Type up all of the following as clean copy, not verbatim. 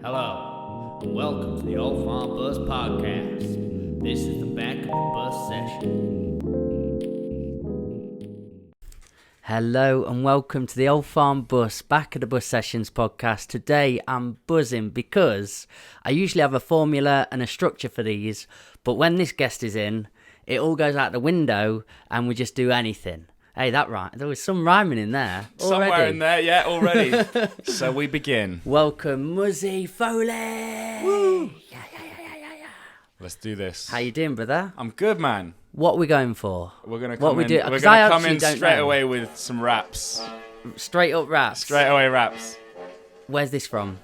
Hello, and welcome to the Old Farm Bus Podcast. This is the Back of the Bus session. Hello and welcome to the Old Farm Bus Back of the Bus Sessions podcast. Today I'm buzzing because I usually have a formula and a structure for these, but when this guest is in, it all goes out the window and we just do anything. Hey, that right. There was some rhyming in there already. Somewhere in there, yeah, already. So we begin. Welcome, Muzzy Foley. Woo. Yeah. Let's do this. How you doing, brother? I'm good, man. What are we going for? We're gonna What come we in. do- We're 'cause I gonna come actually in don't straight know. away with some raps. Straight up raps. Straight away raps. Where's this from?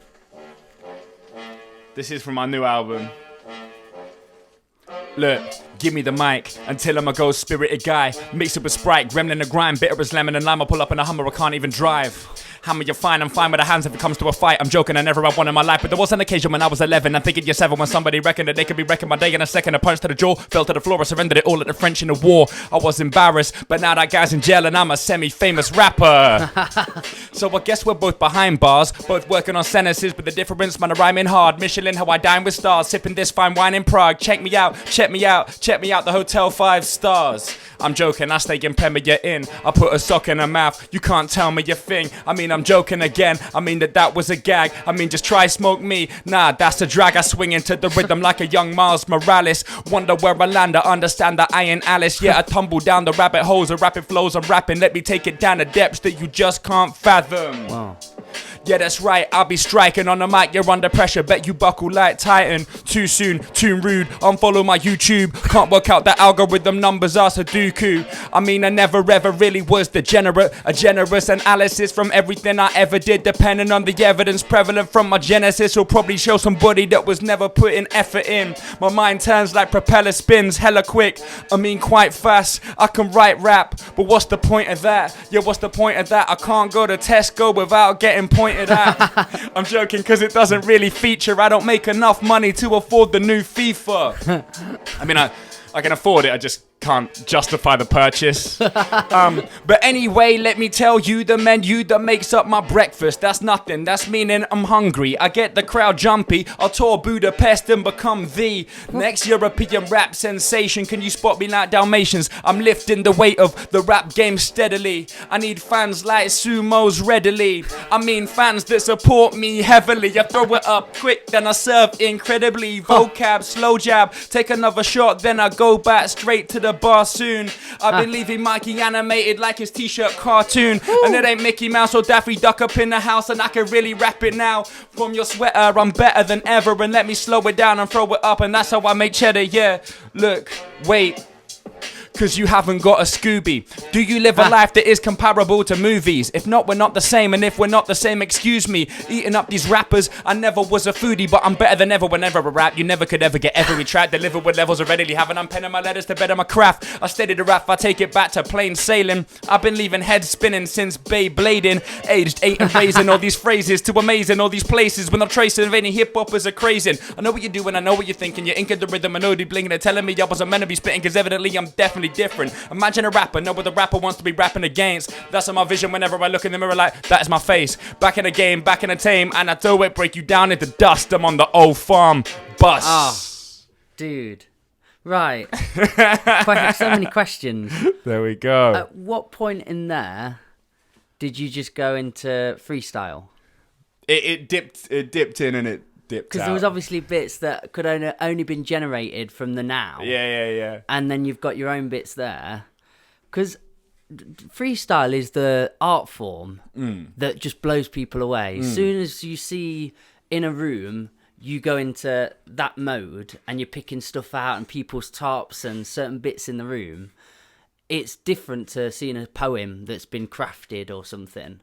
This is from my new album. Look, give me the mic until I'm a ghost spirited guy. Mix it with Sprite, gremlin and grime, bitter as lemon and lime. I pull up in a Hummer, I can't even drive. Hammer, you're fine, I'm fine with the hands if it comes to a fight. I'm joking, I never had one in my life, but there was an occasion when I was 11. I'm thinking you're 7 when somebody reckoned that they could be wrecking my day in a second. A punch to the jaw, fell to the floor, I surrendered it all at the French in the war. I was embarrassed, but now that guy's in jail and I'm a semi-famous rapper. So I guess we're both behind bars, both working on sentences, but the difference, man, I'm rhyming hard. Michelin, how I dine with stars, sipping this fine wine in Prague. Check me out, the Hotel 5 stars. I'm joking, I stay in Premier Inn. I put a sock in her mouth, you can't tell me a thing. I mean, I'm joking again, I mean that was a gag. I mean, just try smoke me, nah, that's a drag. I swing into the rhythm like a young Miles Morales. Wonder where I land, I understand that I ain't Alice. Yeah, I tumble down the rabbit holes of rapid flows I'm rapping. Let me take it down to depths that you just can't fathom. Wow. Yeah, that's right, I'll be striking on the mic, you're under pressure, bet you buckle like Titan. Too soon, too rude, unfollow my YouTube. Can't work out the algorithm numbers are Sudoku. I mean, I never ever really was degenerate. A generous analysis from everything I ever did, depending on the evidence prevalent from my genesis. Will probably show somebody that was never putting effort in. My mind turns like propeller spins, hella quick, I mean quite fast. I can write rap, but what's the point of that? Yeah, what's the point of that? I can't go to Tesco without getting pointed at. I'm joking because it doesn't really feature. I don't make enough money to afford the new FIFA. I mean, I can afford it, I just can't justify the purchase. But anyway, let me tell you the menu that makes up my breakfast. That's nothing, that's meaning I'm hungry. I get the crowd jumpy, I'll tour Budapest and become the next European rap sensation. Can you spot me like Dalmatians? I'm lifting the weight of the rap game steadily. I need fans like sumos readily. I mean fans that support me heavily. I throw it up quick, then I serve incredibly. Vocab, slow jab, take another shot, then I go back straight to the bar soon. I've been leaving Mikey animated like his t-shirt cartoon. And it ain't Mickey Mouse or Daffy Duck up in the house, and I can really rap it now. From your sweater, I'm better than ever, and let me slow it down and throw it up, and that's how I make cheddar, yeah. Look, wait, cause you haven't got a Scooby. Do you live a life that is comparable to movies? If not, we're not the same, and if we're not the same, excuse me. Eating up these rappers, I never was a foodie, but I'm better than ever whenever I rap. You never could ever get every track delivered with levels of readily having. I'm penning my letters to better my craft. I steady the rap, I take it back to plain sailing. I've been leaving heads spinning since Beyblading. Aged 8 and raising all these phrases to amazing all these places. When I'm tracing of any hip-hoppers are crazing. I know what you're doing, I know what you're thinking. You're inking the rhythm, I know the blinking. They're telling me I wasn't meant to be spitting, cause evidently I'm definitely different. Imagine a rapper, know what the rapper wants to be rapping against. That's my vision whenever I look in the mirror, like, that is my face. Back in the game, back in the tame, and I do it, break you down into dust. I'm on the old farm bus. Oh, dude. Right. So many questions. There we go. At what point in there did you just go into freestyle? It dipped in and it dipped out. Because there was obviously bits that could only been generated from the now. Yeah. And then you've got your own bits there. Because freestyle is the art form that just blows people away. As soon as you see in a room, you go into that mode and you're picking stuff out and people's tops and certain bits in the room. It's different to seeing a poem that's been crafted or something.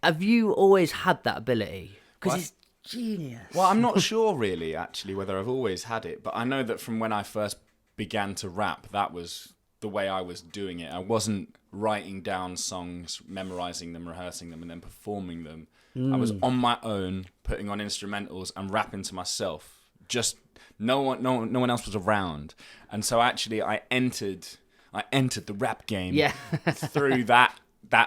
Have you always had that ability? Because it's genius. Well, I'm not sure really, actually, whether I've always had it, but I know that from when I first began to rap, that was the way I was doing it. I wasn't writing down songs, memorizing them, rehearsing them, and then performing them. I was on my own, putting on instrumentals and rapping to myself. Just no one else was around, and so actually I entered the rap game through that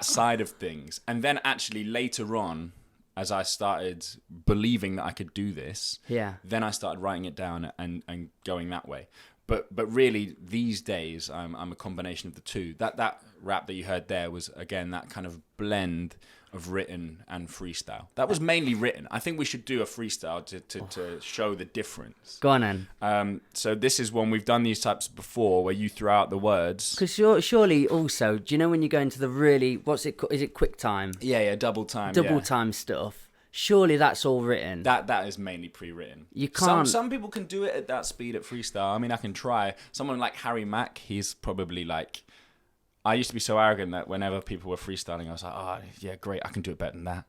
side of things, and then actually later on, as I started believing that I could do this, then I started writing it down and going that way. But really, these days, I'm a combination of the two. That rap that you heard there was, again, that kind of blend of written and freestyle. That was mainly written. I think we should do a freestyle to show the difference. Go on then. So this is one we've done these types before, where you throw out the words. Because surely also, do you know when you go into the really, is it quick time? Yeah, double time. Time stuff. Surely that's all written. That is mainly pre-written. You can't. Some people can do it at that speed at freestyle. I mean, I can try. Someone like Harry Mack, he's probably like. I used to be so arrogant that whenever people were freestyling, I was like, oh, yeah, great, I can do it better than that.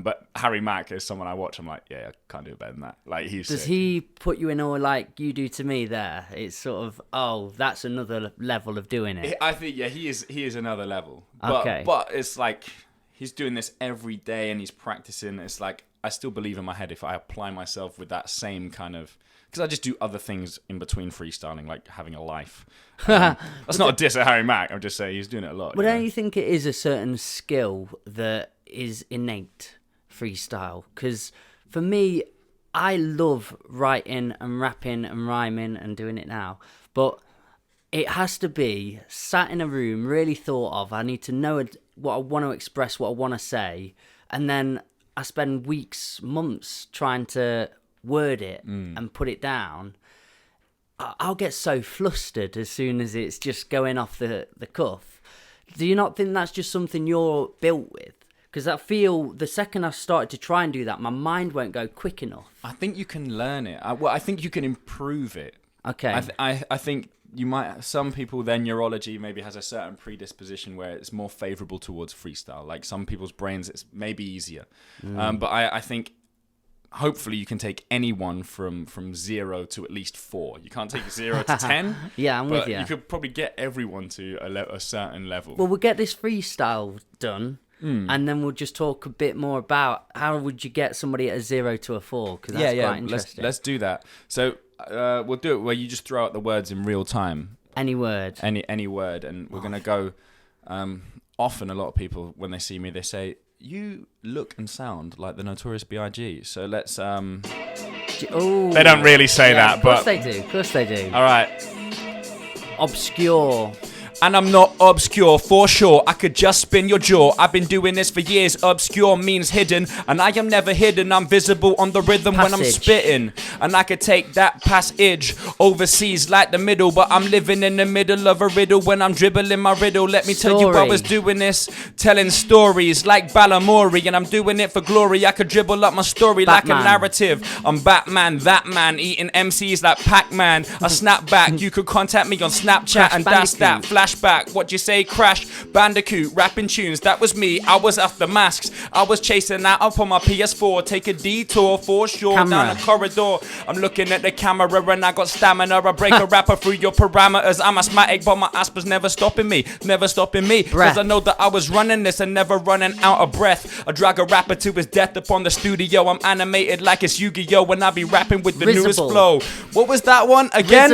But Harry Mack is someone I watch. I'm like, yeah, I can't do it better than that. Like, he's Does sick. he put you in all like you do to me there? It's sort of, oh, that's another level of doing it. I think, yeah, he is another level. Okay. But it's like, he's doing this every day and he's practicing. It's like, I still believe in my head if I apply myself with that same kind of... Because I just do other things in between freestyling, like having a life. That's not a diss at Harry Mack. I'm just saying he's doing it a lot. But don't you think it is a certain skill that is innate freestyle? Because for me, I love writing and rapping and rhyming and doing it now. But it has to be sat in a room, really thought of. I need to know what I want to express, what I want to say. And then I spend weeks, months trying to word it and put it down. I'll get so flustered as soon as it's just going off the cuff. Do you not think that's just something you're built with? Because I feel the second I started to try and do that, my mind won't go quick enough. I think you can learn it. I think you can improve it. Okay. I think you might. Some people, their neurology maybe has a certain predisposition where it's more favourable towards freestyle. Like some people's brains, it's maybe easier. But I think hopefully you can take anyone from 0 to at least 4. You can't take 0 to 10. Yeah, I'm with you. You could probably get everyone to a certain level. Well, we'll get this freestyle done, and then we'll just talk a bit more about how would you get somebody at a 0 to a 4, because that's quite interesting. Let's do that. So we'll do it where you just throw out the words in real time. Any word. Any word, and we're going to go... often a lot of people, when they see me, they say, you look and sound like the Notorious B.I.G. So let's... Oh, they don't really say that, but... Of course they do. All right. Obscure. And I'm not obscure, for sure. I could just spin your jaw. I've been doing this for years. Obscure means hidden, and I am never hidden. I'm visible on the rhythm when I'm spitting. And I could take that passage overseas like the middle, but I'm living in the middle of a riddle when I'm dribbling my riddle. Let me tell you, I was doing this, telling stories like Balamori, and I'm doing it for glory. I could dribble up my story like a narrative. I'm Batman, that man, eating MCs like Pac-Man. I snap back. You could contact me on Snapchat, and that's that. Flashback, what you say, Crash Bandicoot, rapping tunes, that was me. I was after masks, I was chasing that up on my PS4. Take a detour for sure, down the corridor. I'm looking at the camera and I got stamina. I break a rapper through your parameters. I'm asthmatic, but my asper's never stopping me. Cause I know that I was running this and never running out of breath. I drag a rapper to his death upon the studio. I'm animated like it's Yu-Gi-Oh! When I be rapping with the newest flow. What was that one again?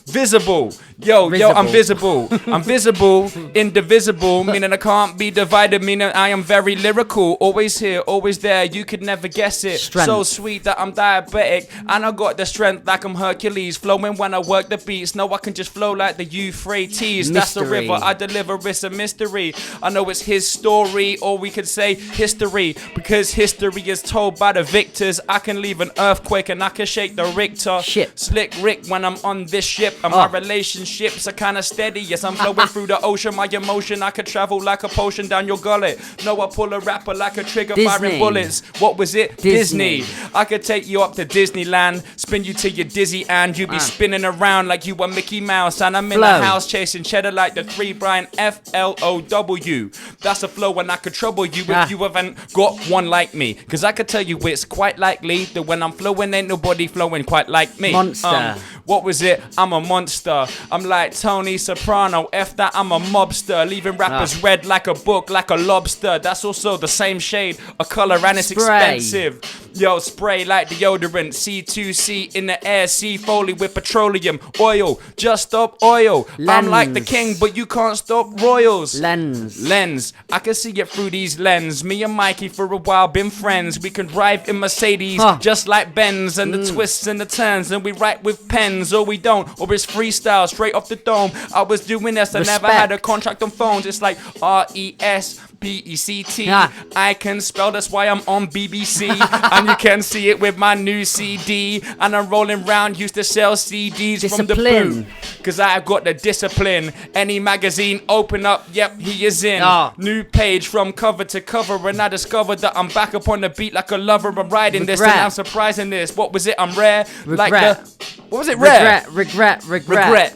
Visible. Yo, I'm visible. I'm visible, indivisible, meaning I can't be divided, meaning I am very lyrical. Always here, always there, you could never guess it. So sweet that I'm diabetic, and I got the strength like I'm Hercules. Flowing when I work the beats, no, I can just flow like the Euphrates. That's the river I deliver, it's a mystery. I know it's his story, or we could say history, because history is told by the victors. I can leave an earthquake and I can shake the Richter. Slick Rick when I'm on this ship, and my relationships are kinda steady. Yes, I'm flowing through the ocean, my emotion, I could travel like a potion down your gullet. No, I pull a rapper like a trigger, firing bullets. What was it? Disney. I could take you up to Disneyland, spin you till you're dizzy, and you be spinning around like you were Mickey Mouse. And I'm in the house chasing cheddar like the 3 Brian FLOW. That's a flow and I could trouble you if you haven't got one like me. Cause I could tell you it's quite likely that when I'm flowing, ain't nobody flowing quite like me. Monster. What was it? I'm a monster. I'm like Tony Soprano. F that, I'm a mobster. Leaving rappers red like a book, like a lobster. That's also the same shade of color and it's expensive. Yo, spray like deodorant, C2C in the air, C Foley with petroleum, oil, just stop oil. I'm like the king, but you can't stop royals. Lens, I can see it through these lens. Me and Mikey for a while been friends. We can drive in Mercedes, just like Benz, and the twists and the turns, and we write with pens, or we don't, or it's freestyle straight off the dome. I was doing this, I never had a contract on phones. It's like RESPECT. I can spell, that's why I'm on BBC. And you can see it with my new CD. And I'm rolling round, used to sell CDs from the boot. Cause I've got the discipline. Any magazine, open up, yep, he is in. New page from cover to cover. And I discovered that I'm back up on the beat like a lover. I'm riding this and I'm surprising this. What was it? I'm rare. What was it? Rare? Regret.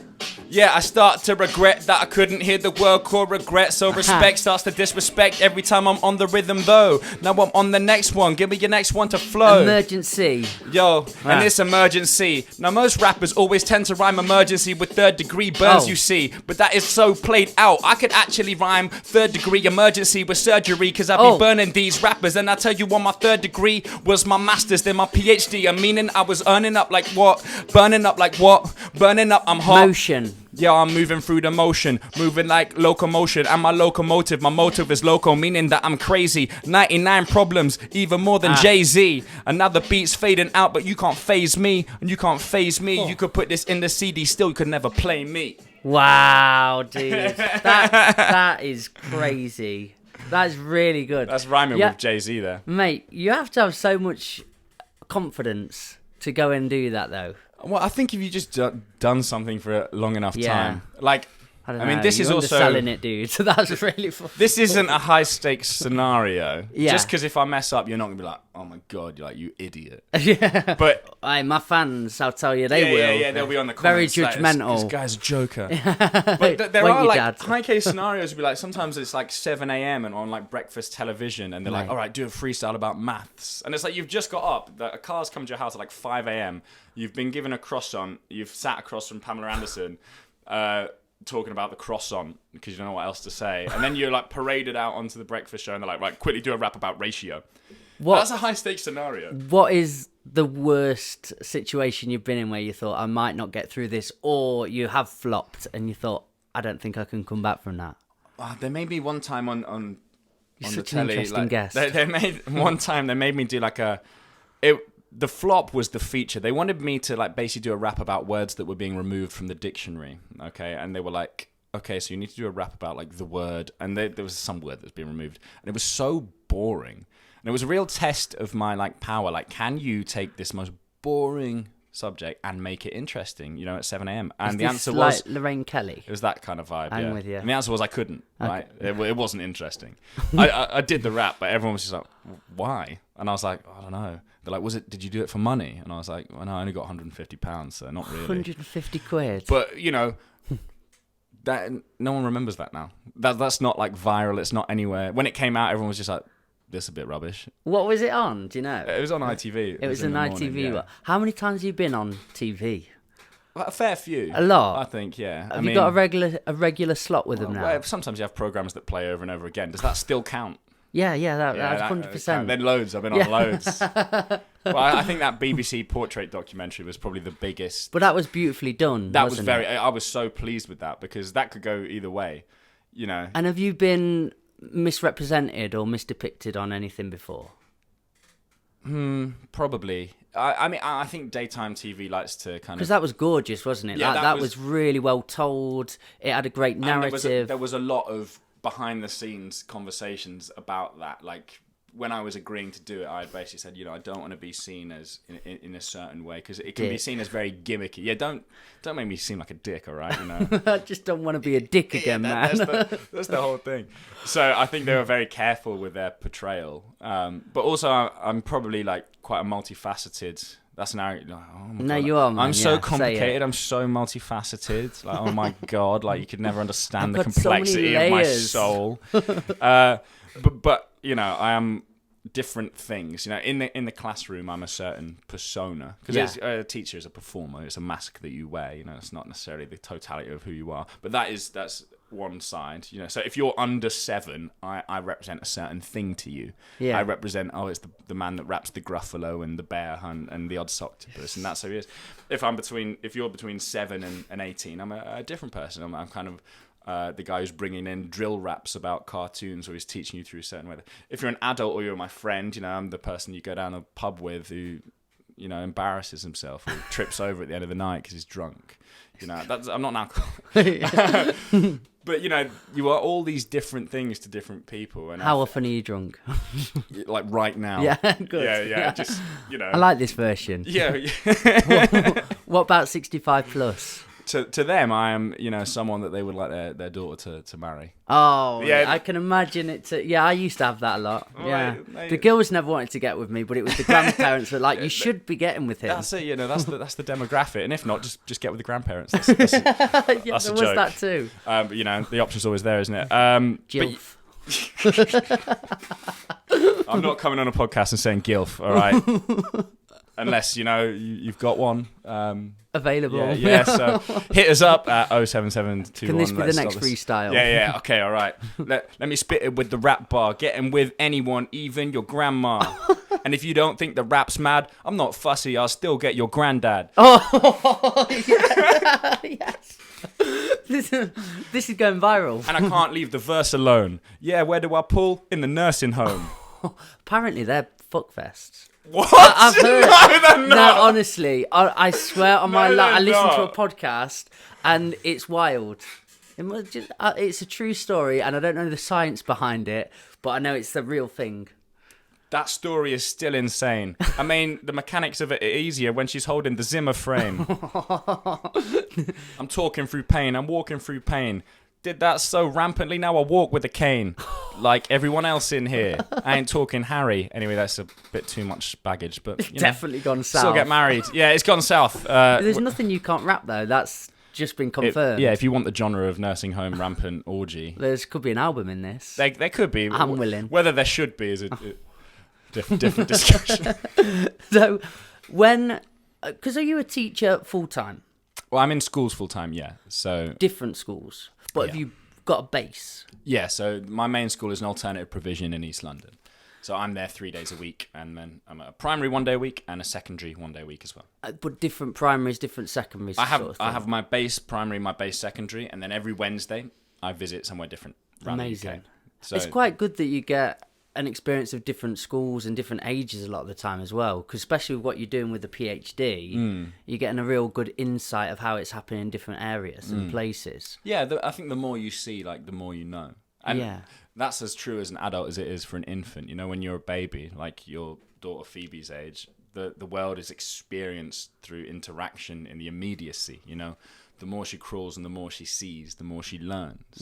Yeah, I start to regret that I couldn't hear the word called regret. So respect starts to disrespect every time I'm on the rhythm though. Now I'm on the next one. Give me your next one to flow. Emergency. Yo, and this emergency. Now most rappers always tend to rhyme emergency with 3rd degree burns, you see. But that is so played out. I could actually rhyme 3rd degree emergency with surgery. Cause I be burning these rappers. And I tell you what, my 3rd degree was my master's, then my PhD. And meaning I was earning up like what? Burning up like what? Burning up, I'm hot. Motion. Yeah, I'm moving through the motion, moving like locomotion. And my locomotive, my motive is loco, meaning that I'm crazy. 99 problems, even more than Jay-Z. Another beat's fading out, but you can't phase me. And you can't phase me. You could put this in the CD, still you could never play me. Wow, dude. that is crazy. That's really good. That's rhyming with Jay-Z there. Mate, you have to have so much confidence to go and do that, though. Well, I think if you just done something for a long enough time, like, I mean, this is also selling it, dude. So that's really fun. This isn't a high stakes scenario. Yeah. Just because if I mess up, you're not gonna be like, oh my god, you're like, you idiot. Yeah. But my fans, I'll tell you, they will. Yeah, they'll be on the very comments. judgmental. Like, this guy's a joker. But there are like high case scenarios. Would be like sometimes it's like 7 a.m. and on like breakfast television, and they're like, all right, do a freestyle about maths, and it's like you've just got up. A car's come to your house at like 5 a.m. You've been given a croissant. You've sat across from Pamela Anderson. Talking about the croissant because you don't know what else to say, and then you're like paraded out onto the breakfast show and they're like, right, quickly do a rap about ratio. That's a high stakes scenario. What is the worst situation you've been in where you thought I might not get through this, or you have flopped and you thought I don't think I can come back from that? There made me one time on the You're telly. An interesting guest. They made me do like the flop was the feature. They wanted me to like basically do a rap about words that were being removed from the dictionary. Okay, and they were like, okay, so you need to do a rap about like the word, and there was some word that's being removed, and it was so boring, and it was a real test of my like power. Like, can you take this most boring subject and make it interesting? You know, at 7 a.m. And the answer was like Lorraine Kelly. It was that kind of vibe. I'm with you. And the answer was I couldn't. Okay. Right? It wasn't interesting. I did the rap, but everyone was just like, why? And I was like, I don't know. They're like, did you do it for money? And I was like, well, no, I only got £150, so not really. 150 quid. But, you know, that no one remembers that now. That's not like viral. It's not anywhere. When it came out, everyone was just like, this is a bit rubbish. What was it on? Do you know? It was on ITV. It was an ITV. Morning, yeah. How many times have you been on TV? Well, a fair few. A lot? I think, yeah. Have you got a regular slot with them now? Well, sometimes you have programs that play over and over again. Does that still count? Yeah, that's 100%. Then loads. I've been on loads. Well, I think that BBC portrait documentary was probably the biggest. But that was beautifully done. That was very. I was so pleased with that because that could go either way, you know. And have you been misrepresented or misdepicted on anything before? Probably. I mean, I think daytime TV likes to kind of... Because that was gorgeous, wasn't it? Yeah, that was really well told. It had a great narrative. There was a lot of behind-the-scenes conversations about that. Like, when I was agreeing to do it, I basically said, you know, I don't want to be seen as in a certain way because it can be seen as very gimmicky. Yeah, don't make me seem like a dick, all right? You know, I just don't want to be a dick again, man. That's the whole thing. So I think they were very careful with their portrayal. But also, I'm probably like quite a multifaceted. That's an arrogant. Oh my God. You are, man. I'm so complicated. I'm so multifaceted. Like, oh my God, like you could never understand the got so complexity many of my layers. soul. But you know, I am different things. You know, in the classroom, I'm a certain persona because a teacher is a performer. It's a mask that you wear. You know, it's not necessarily the totality of who you are. But that's one side, you know. So if you're under 7, I represent a certain thing to you. Yeah. I represent, it's the man that raps the Gruffalo and the Bear Hunt and the Odd Octopus, and that's who he is. If you're between 7 and 18, I'm a different person. I'm kind of the guy who's bringing in drill raps about cartoons, or he's teaching you through a certain way. If you're an adult or you're my friend, you know, I'm the person you go down a pub with who, you know, embarrasses himself or trips over at the end of the night because he's drunk. You know, I'm not an alcoholic. But, you know, you are all these different things to different people. And How often are you drunk? Like right now. Yeah, good. Yeah. Just, you know. I like this version. Yeah. What about 65 plus? To them, I am, you know, someone that they would like their daughter to marry. Oh, Yeah. I can imagine it. I used to have that a lot. Yeah, Mate. the girls never wanted to get with me, but it was the grandparents that were like, you should be getting with him. That's it, you know, that's the demographic. And if not, just get with the grandparents. That's Yeah, a there was joke. that too. But, you know, the option's always there, isn't it? Gilf. I'm not coming on a podcast and saying gilf, all right? Unless, you know, you've got one. Available. Yeah, so hit us up at 07721. Can this be the next freestyle? Yeah, okay, all right. Let me spit it with the rap bar. Getting with anyone, even your grandma. And if you don't think the rap's mad, I'm not fussy. I'll still get your granddad. Oh, yeah. Yes. This is going viral. And I can't leave the verse alone. Yeah, where do I pull? In the nursing home. Apparently they're fuckfests. What? I've heard. No, they're No, not. honestly, I swear on my No, life, I they're listened to a not. podcast and it's wild. It's a true story, and I don't know the science behind it, but I know it's the real thing. That story is still insane. I mean, the mechanics of it are easier when she's holding the Zimmer frame. I'm talking through pain. I'm walking through pain. Did that so rampantly, now I walk with a cane. Like everyone else in here. I ain't talking Harry. Anyway, that's a bit too much baggage, but you know, Definitely gone south. still get married. Yeah, it's gone south. There's nothing you can't rap though. That's just been confirmed. If you want the genre of nursing home rampant orgy, There could be an album in this. there could be. I'm willing. Whether there should be is a different discussion. So, because are you a teacher full time? Well, I'm in schools full time, yeah. So Different schools, but have Yeah. you got a base? yeah, so my main school is an alternative provision in East London. So I'm there 3 days a week, and then I'm at a primary 1 day a week and a secondary 1 day a week as well. But different primaries, different secondaries. I sort of thing. have my base primary, my base secondary, and then every Wednesday I visit somewhere different around Amazing. the UK. So It's quite good that you get an experience of different schools and different ages a lot of the time as well, because especially with what you're doing with the PhD, you're getting a real good insight of how it's happening in different areas and places. yeah, I think the more you see, like the more you know. And Yeah. that's as true as an adult as it is for an infant. You know, when you're a baby, like your daughter Phoebe's age, the world is experienced through interaction in the immediacy, you know. The more she crawls and the more she sees, the more she learns.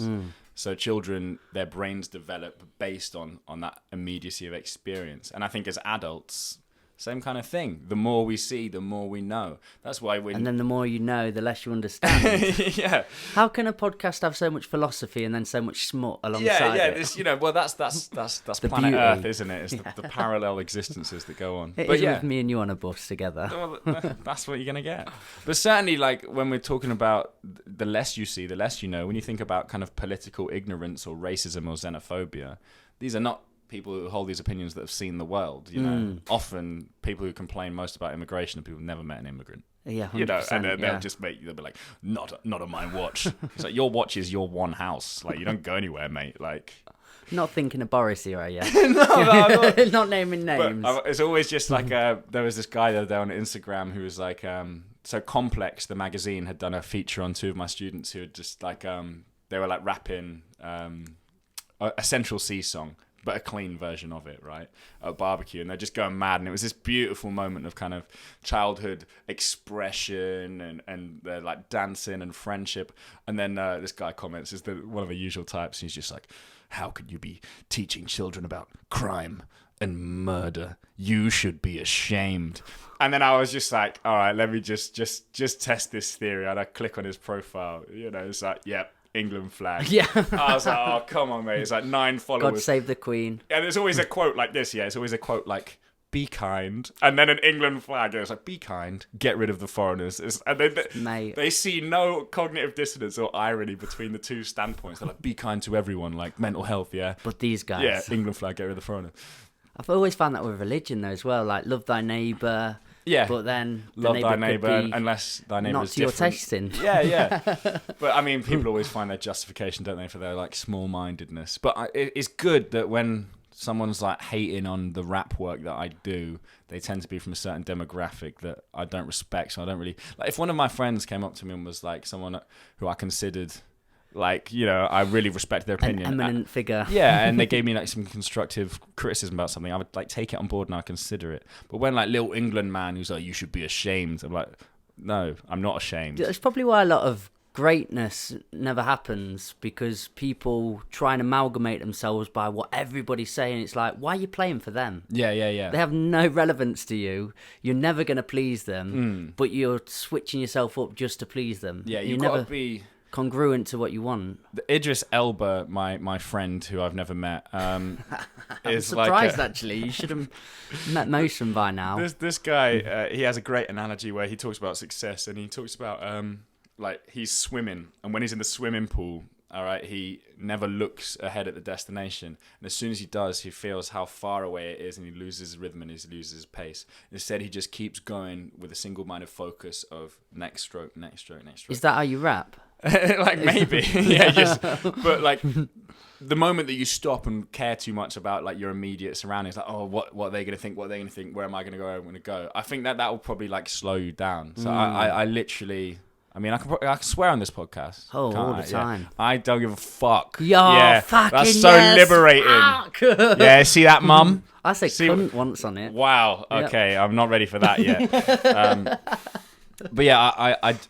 So children, their brains develop based on that immediacy of experience. And I think as adults, same kind of thing. The more we see, the more we know. That's why And then the more you know, the less you understand. yeah. How can a podcast have so much philosophy and then so much smut alongside Yeah, it? this, you know, well, that's planet beauty. Earth, isn't it? It's the parallel existences that go on. It But is yeah, with me and you on a bus together. well, that's what you're gonna get. But certainly, like when we're talking about the less you see, the less you know. When you think about kind of political ignorance or racism or xenophobia, these are not people who hold these opinions that have seen the world. You know, often people who complain most about immigration are people who've never met an immigrant. Yeah, 100%, You know, and they'll yeah. they'll be like, not on my watch. It's like your watch is your one house. Like you don't go anywhere, mate. Like. Not thinking of Boris here, are you? no. Not naming names. But it's always just like there was this guy the other day on Instagram who was like, so Complex, the magazine, had done a feature on 2 of my students who had just like, they were like rapping a Central C song, but a clean version of it, right? At a barbecue, and they're just going mad. And it was this beautiful moment of kind of childhood expression and they're like dancing and friendship. And then this guy comments, is one of the usual types. He's just like, how could you be teaching children about crime and murder? You should be ashamed. And then I was just like, all right, let me just test this theory. And I click on his profile. You know, it's like, yep. England flag. Yeah. I was like, oh, come on, mate. It's like 9 followers. God save the Queen. And there's always a quote like this, yeah. It's always a quote like, be kind, and then an England flag. It's like, be kind, get rid of the foreigners. And they see no cognitive dissonance or irony between the two standpoints. They're like, be kind to everyone, like mental health, yeah. But these guys, yeah, England flag, get rid of the foreigners. I've always found that with religion though as well, like love thy neighbour. Yeah, but then love thy neighbour unless thy neighbour is different. Not to your tasting. Yeah. But I mean, people always find their justification, don't they, for their like small-mindedness. But it's good that when someone's like hating on the rap work that I do, they tend to be from a certain demographic that I don't respect. So I don't really like. If one of my friends came up to me and was like someone who I considered, like, you know, I really respect their opinion, an eminent figure, yeah, and they gave me like some constructive criticism about something, I would like take it on board and I'd consider it. But when like Little England man who's like, you should be ashamed, I'm like, no, I'm not ashamed. That's probably why a lot of greatness never happens, because people try and amalgamate themselves by what everybody's saying. It's like, why are you playing for them? Yeah. They have no relevance to you. You're never going to please them, but you're switching yourself up just to please them. Yeah, you've got to be congruent to what you want. Idris Elba, my friend who I've never met, I'm is surprised like actually. You should have met most of them by now. This guy, he has a great analogy where he talks about success, and he talks about like he's swimming, and when he's in the swimming pool, all right, he never looks ahead at the destination, and as soon as he does, he feels how far away it is, and he loses his rhythm and he loses his pace. Instead, he just keeps going with a single-minded focus of next stroke, next stroke, next stroke. Is that how you rap? Like maybe, yeah. But like the moment that you stop and care too much about like your immediate surroundings, like, oh, what are they gonna think? What are they gonna think? Where am I gonna go? Where am I gonna go? I think that will probably like slow you down. So I literally. I mean, I can swear on this podcast. Oh, all the time. Yeah. I don't give a fuck. Fucking that's so liberating. Fuck. Yeah, see that, mum? I said cunt once on it. Wow. Okay, yep. I'm not ready for that yet. But yeah,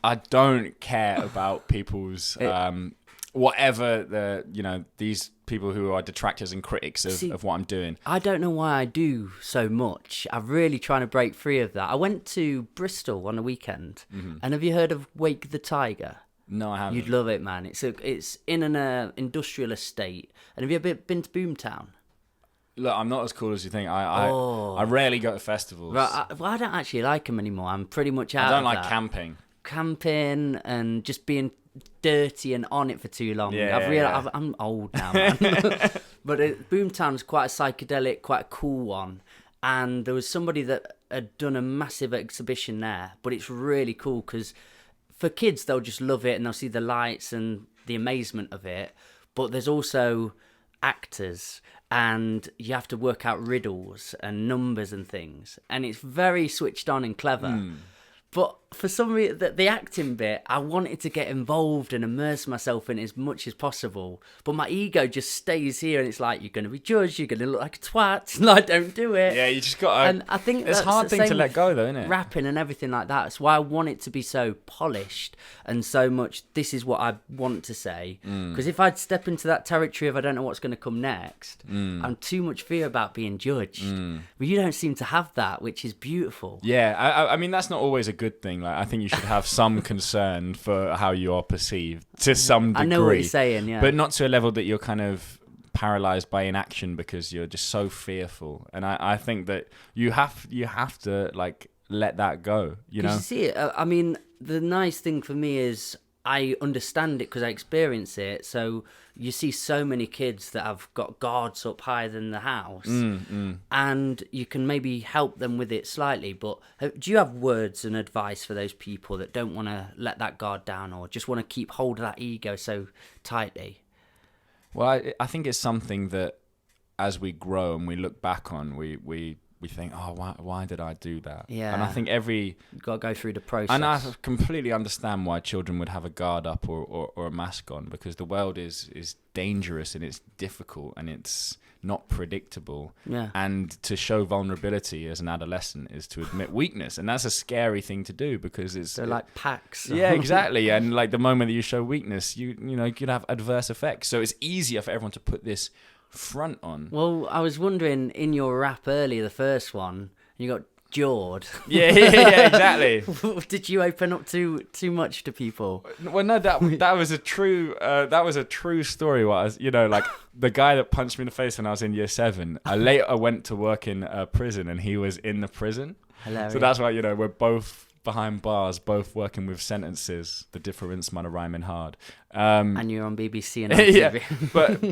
I don't care about people's whatever these people who are detractors and critics of what I'm doing. I don't know why I do so much. I'm really trying to break free of that. I went to Bristol on a weekend, and have you heard of Wake the Tiger? No, I haven't. You'd love it, man. It's in an industrial estate. And have you ever been to Boomtown? Look, I'm not as cool as you think. I rarely go to festivals. Right, I don't actually like them anymore. I'm pretty much out of that. I don't like camping. Camping and just being dirty and on it for too long. Yeah. I'm old now, man. But Boomtown's quite a psychedelic, quite a cool one. And there was somebody that had done a massive exhibition there. But it's really cool because for kids, they'll just love it and they'll see the lights and the amazement of it. But there's also actors, and you have to work out riddles and numbers and things. And it's very switched on and clever. But for some reason, the acting bit, I wanted to get involved and immerse myself in it as much as possible. But my ego just stays here, and it's like, you're going to be judged, you're going to look like a twat, and I don't do it. Yeah, you just got to... And I think it's a hard thing to let go, though, isn't it? Rapping and everything like that. That's why I want it to be so polished and so much, this is what I want to say. Because if I'd step into that territory of I don't know what's going to come next, I'm too much fear about being judged. But you don't seem to have that, which is beautiful. Yeah, I mean, that's not always a good thing. Like, I think you should have some concern for how you are perceived to some degree. I know what you're saying, yeah. But not to a level that you're kind of paralyzed by inaction because you're just so fearful. And I think that you have to like let that go, you know? You see it. I mean, the nice thing for me is I understand it because I experience it. So you see so many kids that have got guards up higher than the house, and you can maybe help them with it slightly. But do you have words and advice for those people that don't want to let that guard down or just want to keep hold of that ego so tightly? Well, I think it's something that as we grow and we look back on, we think, oh, why did I do that? Yeah. And I think you've got to go through the process. And I completely understand why children would have a guard up or a mask on, because the world is dangerous and it's difficult and it's not predictable. Yeah. And to show vulnerability as an adolescent is to admit weakness. And that's a scary thing to do because it's... They're like packs. Yeah, exactly. And like the moment that you show weakness, you could have adverse effects. So it's easier for everyone to put this front on. Well, I was wondering, in your rap earlier, the first one, you got jawed. Yeah, exactly. Did you open up too much to people? Well, no, that was a true story. What I was, like the guy that punched me in the face when I was in year 7. I later went to work in a prison, and he was in the prison. Hilarious. So that's why we're both behind bars, both working with sentences. The difference might rhyme in hard. And you're on BBC and on TV. Yeah, but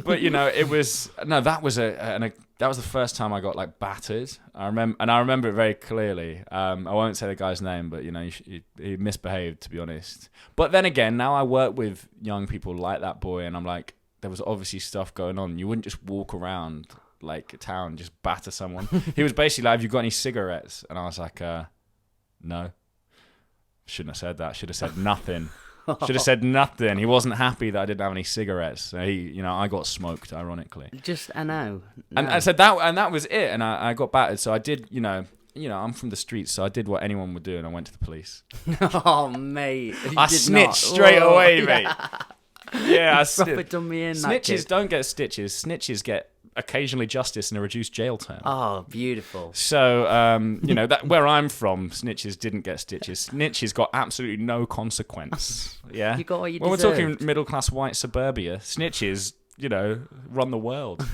it was that was that was the first time I got like battered. I remember it very clearly. I won't say the guy's name, but he misbehaved, to be honest. But then again, now I work with young people like that boy, and I'm like, there was obviously stuff going on. You wouldn't just walk around like a town just batter someone. He was basically like, "Have you got any cigarettes?" And I was like, "No." Shouldn't have said that. Should have said nothing. Should have said nothing. He wasn't happy that I didn't have any cigarettes. So I got smoked, ironically. I know. No. And I said that, and that was it. And I got battered. So I did, I'm from the streets, so I did what anyone would do, and I went to the police. Oh, mate. I snitched straight away, mate. Yeah, I proper done me in. Snitches don't get stitches. Snitches get occasionally justice and a reduced jail term. Oh, beautiful. So, that where I'm from, snitches didn't get stitches. Snitches got absolutely no consequence. Yeah. You got what you When deserved. we're talking middle class white suburbia, snitches, run the world.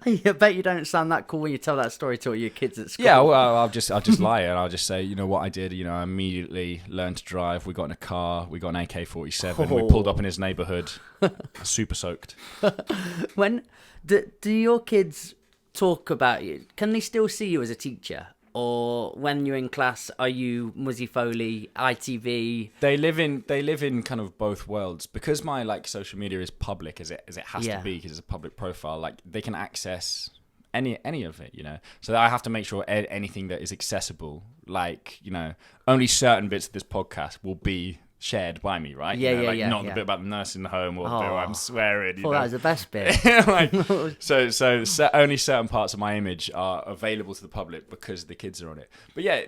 I bet you don't sound that cool when you tell that story to all your kids at school. Yeah, well, I'll just lie and I'll just say, what I did. I immediately learned to drive. We got in a car. We got an AK-47. We pulled up in his neighborhood, super soaked. When do your kids talk about you? Can they still see you as a teacher? Or when you're in class, are you Muzzy Foley, ITV? They live in kind of both worlds, because my social media is public as it has to be, because it's a public profile. Like, they can access any of it, So I have to make sure anything that is accessible, only certain bits of this podcast will be shared by me, right? Not the bit about the nurse in the home, or the bit where I'm swearing. That was the best bit. So only certain parts of my image are available to the public because the kids are on it. But yeah,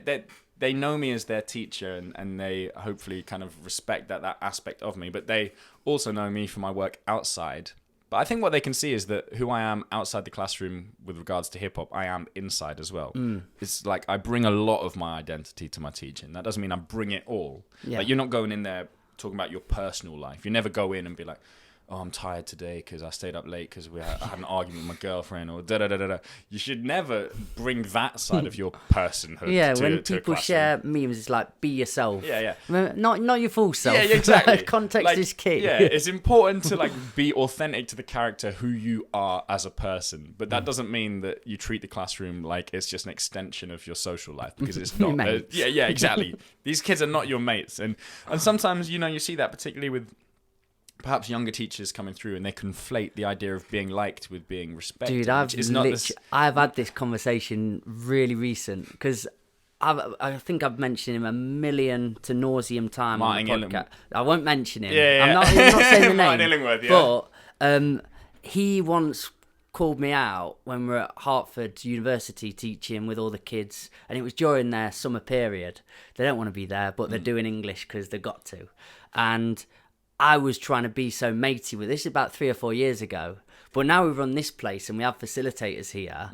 they know me as their teacher, and they hopefully kind of respect that aspect of me. But they also know me for my work outside. But I think what they can see is that who I am outside the classroom with regards to hip hop, I am inside as well. It's like I bring a lot of my identity to my teaching. That doesn't mean I bring it all. Yeah. Like, you're not going in there talking about your personal life. You never go in and be like, "Oh, I'm tired today because I stayed up late because I had an argument with my girlfriend," or da-da-da-da-da. You should never bring that side of your personhood when to people share memes, it's like, be yourself. Yeah. Not your full self. Yeah, exactly. Context is key. Yeah, it's important to be authentic to the character who you are as a person. But that doesn't mean that you treat the classroom like it's just an extension of your social life, because it's not. Yeah, exactly. These kids are not your mates. And sometimes, you see that particularly with perhaps younger teachers coming through, and they conflate the idea of being liked with being respected. Dude, I've had this conversation really recent, because I think I've mentioned him a million to nauseum time on the podcast. I won't mention him. I'm not saying the name. Martin Illingworth, yeah. But he once called me out when we were at Hertford University teaching with all the kids, and it was during their summer period. They don't want to be there, but they're doing English because they've got to. And I was trying to be so matey with this about 3 or 4 years ago. But now we run this place and we have facilitators here.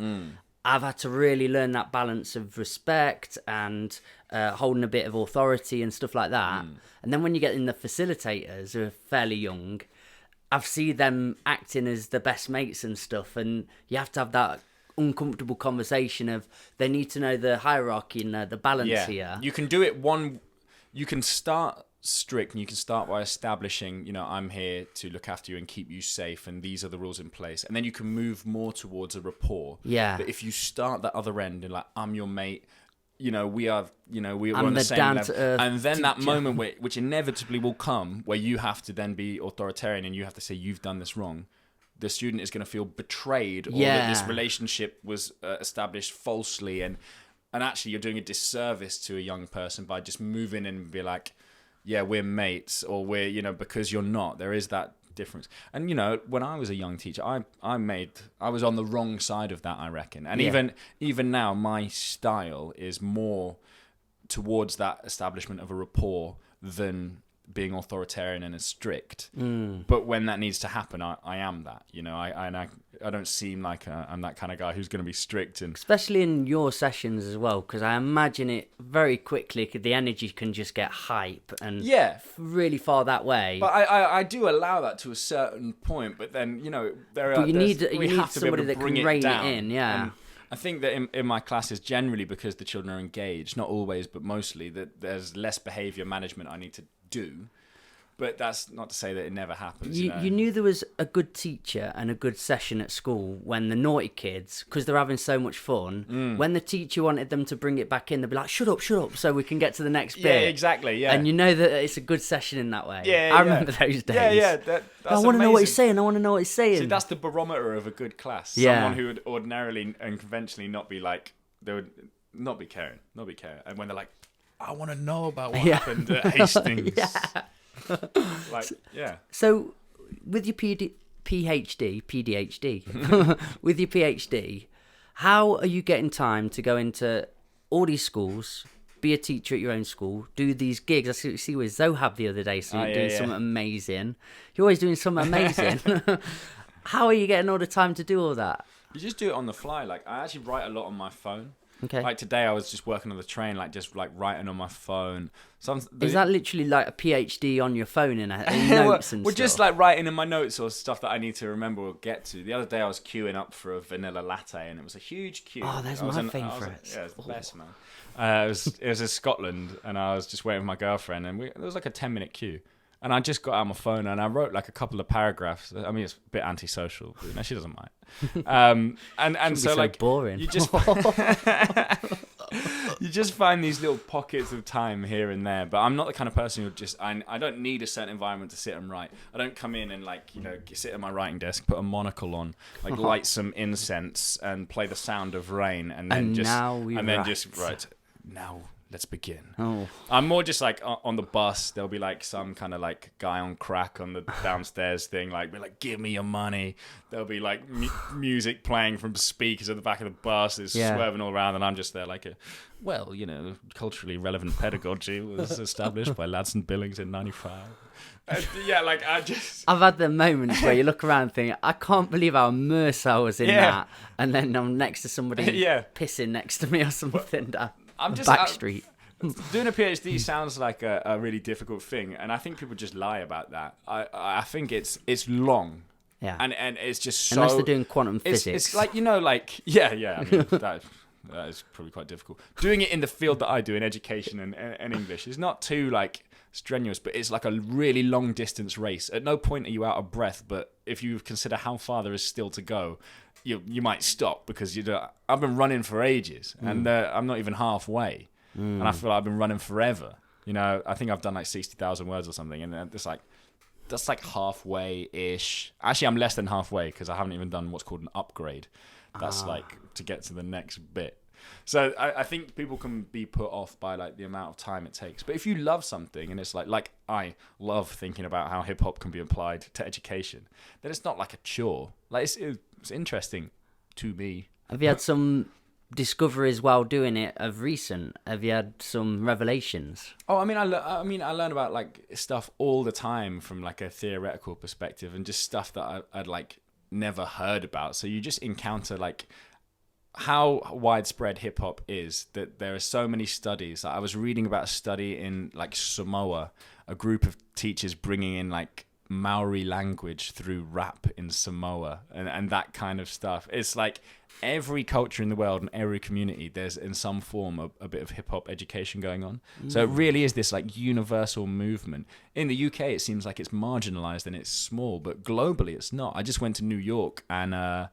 I've had to really learn that balance of respect and holding a bit of authority and stuff like that. And then when you get in the facilitators who are fairly young, I've seen them acting as the best mates and stuff. And you have to have that uncomfortable conversation of they need to know the hierarchy and the balance here. You can do it you can start strict, and you can start by establishing, I'm here to look after you and keep you safe, and these are the rules in place, and then you can move more towards a rapport. But if you start that other end and I'm your mate, we are, we're on the same level, and then that moment which inevitably will come, where you have to then be authoritarian and you have to say you've done this wrong. The student is going to feel betrayed, or that this relationship was established falsely, and actually you're doing a disservice to a young person by just moving in and be like, yeah, we're mates, or we're, because you're not. There is that difference. And, when I was a young teacher, I was on the wrong side of that, I reckon. And even now, my style is more towards that establishment of a rapport than being authoritarian and as strict. But when that needs to happen, I am that. You know, I don't seem like I'm that kind of guy who's going to be strict. And especially in your sessions as well, because I imagine it very quickly. The energy can just get hype and really far that way. But I do allow that to a certain point. But then, you know, you need somebody that can rein it in. Yeah. And I think that in my classes, generally, because the children are engaged, not always, but mostly, that there's less behaviour management I need to do. But that's not to say that it never happens. You knew there was a good teacher and a good session at school when the naughty kids, because they're having so much fun, when the teacher wanted them to bring it back in, they'd be like, shut up, so we can get to the next bit. Yeah, exactly, yeah. And you know that it's a good session in that way. Yeah, I remember those days. Yeah, that's I want to know what he's saying, See, that's the barometer of a good class. Yeah. Someone who would ordinarily and conventionally not be like, they would not be caring. And when they're like, I want to know about what happened at Hastings. So, with your PhD, with your PhD, how are you getting time to go into all these schools, be a teacher at your own school, do these gigs? I see with Zohab the other day, so you're doing something amazing. You're always doing something amazing. How are you getting all the time to do all that? You just do it on the fly. Like, I actually write a lot on my phone. Okay. Like today, I was just working on the train, like just like writing on my phone. Is that literally like a PhD on your phone in notes and stuff? Just like writing in my notes or stuff that I need to remember or get to. The other day, I was queuing up for a vanilla latte, and it was a huge queue. Oh, that's my favourite. Yeah, it's the best, man. It was in Scotland, and I was just waiting for my girlfriend, and there was like a 10-minute queue. And I just got out my phone and I wrote like a couple of paragraphs. I mean, it's a bit antisocial, but, you know, she doesn't mind. And so like boring. You just you just find these little pockets of time here and there. But I'm not the kind of person who just I don't need a certain environment to sit and write. I don't come in and like, you know, sit at my writing desk, put a monocle on, like light some incense and play the sound of rain, and then just write. Now let's begin. Oh. I'm more just like on the bus, there'll be like some kind of like guy on crack on the downstairs thing, like be like, give me your money. There'll be like music playing from speakers at the back of the bus. It's swerving all around, and I'm just there like well, you know, culturally relevant pedagogy was established by Ladson Billings in 95. I've had the moments where you look around and think, I can't believe how immersed I was in that, and then I'm next to somebody pissing next to me or something. I'm just backstreet. Doing a PhD sounds like a really difficult thing, and I think people just lie about that. I think it's long, and it's just so. Unless they're doing quantum physics, it's like, you know, like I mean, that is probably quite difficult. Doing it in the field that I do in education and English is not too like strenuous, but it's like a really long distance race. At no point are you out of breath, but if you consider how far there is still to go, you might stop because I've been running for ages, and I'm not even halfway, and I feel like I've been running forever. You know, I think I've done like 60,000 words or something, and it's like that's like halfway-ish. Actually, I'm less than halfway because I haven't even done what's called an upgrade. That's like to get to the next bit. So I think people can be put off by like the amount of time it takes. But if you love something, and it's like I love thinking about how hip hop can be applied to education, then it's not like a chore. Like it's interesting to me. Have you had some discoveries while doing it of recent? Have you had some revelations? Oh, I mean, I learn about like stuff all the time from like a theoretical perspective, and just stuff that I'd like never heard about. So you just encounter like how widespread hip hop is, that there are so many studies. I was reading about a study in like Samoa, a group of teachers bringing in like Maori language through rap in Samoa, and that kind of stuff. It's like every culture in the world and every community, there's in some form a bit of hip hop education going on. So it really is this like universal movement. In the UK, it seems like it's marginalized and it's small, but globally it's not. I just went to New York and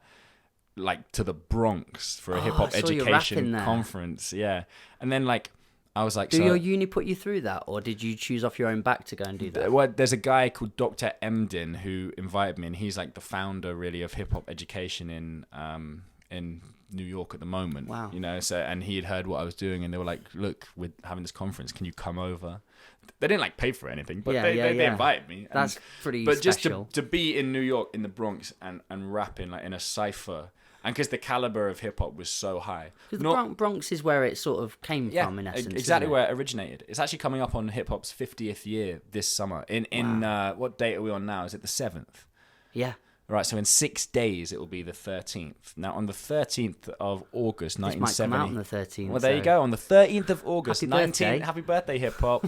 like to the Bronx for a hip hop education conference. Yeah. And then like I was like, do your uni put you through that, or did you choose off your own back to go and do that? Well, there's a guy called Dr. Emden who invited me, and he's like the founder really of hip hop education in New York at the moment. Wow. You know, so, and he had heard what I was doing, and they were like, look, we're having this conference, can you come over? They didn't like pay for anything, but they invited me. That's pretty but special. Just to be in New York, in the Bronx, and rapping like in a cypher, And because the caliber of hip hop was so high. Because the Bronx is where it sort of came from, in essence. Exactly where it originated. It's actually coming up on hip hop's 50th year this summer. What date are we on now? Is it the 7th? Yeah. Right, so in 6 days it will be the 13th. Now, on the 13th of August, 1970... This might come out on the 13th. Well, there you go. On the 13th of August, Happy birthday, hip-hop.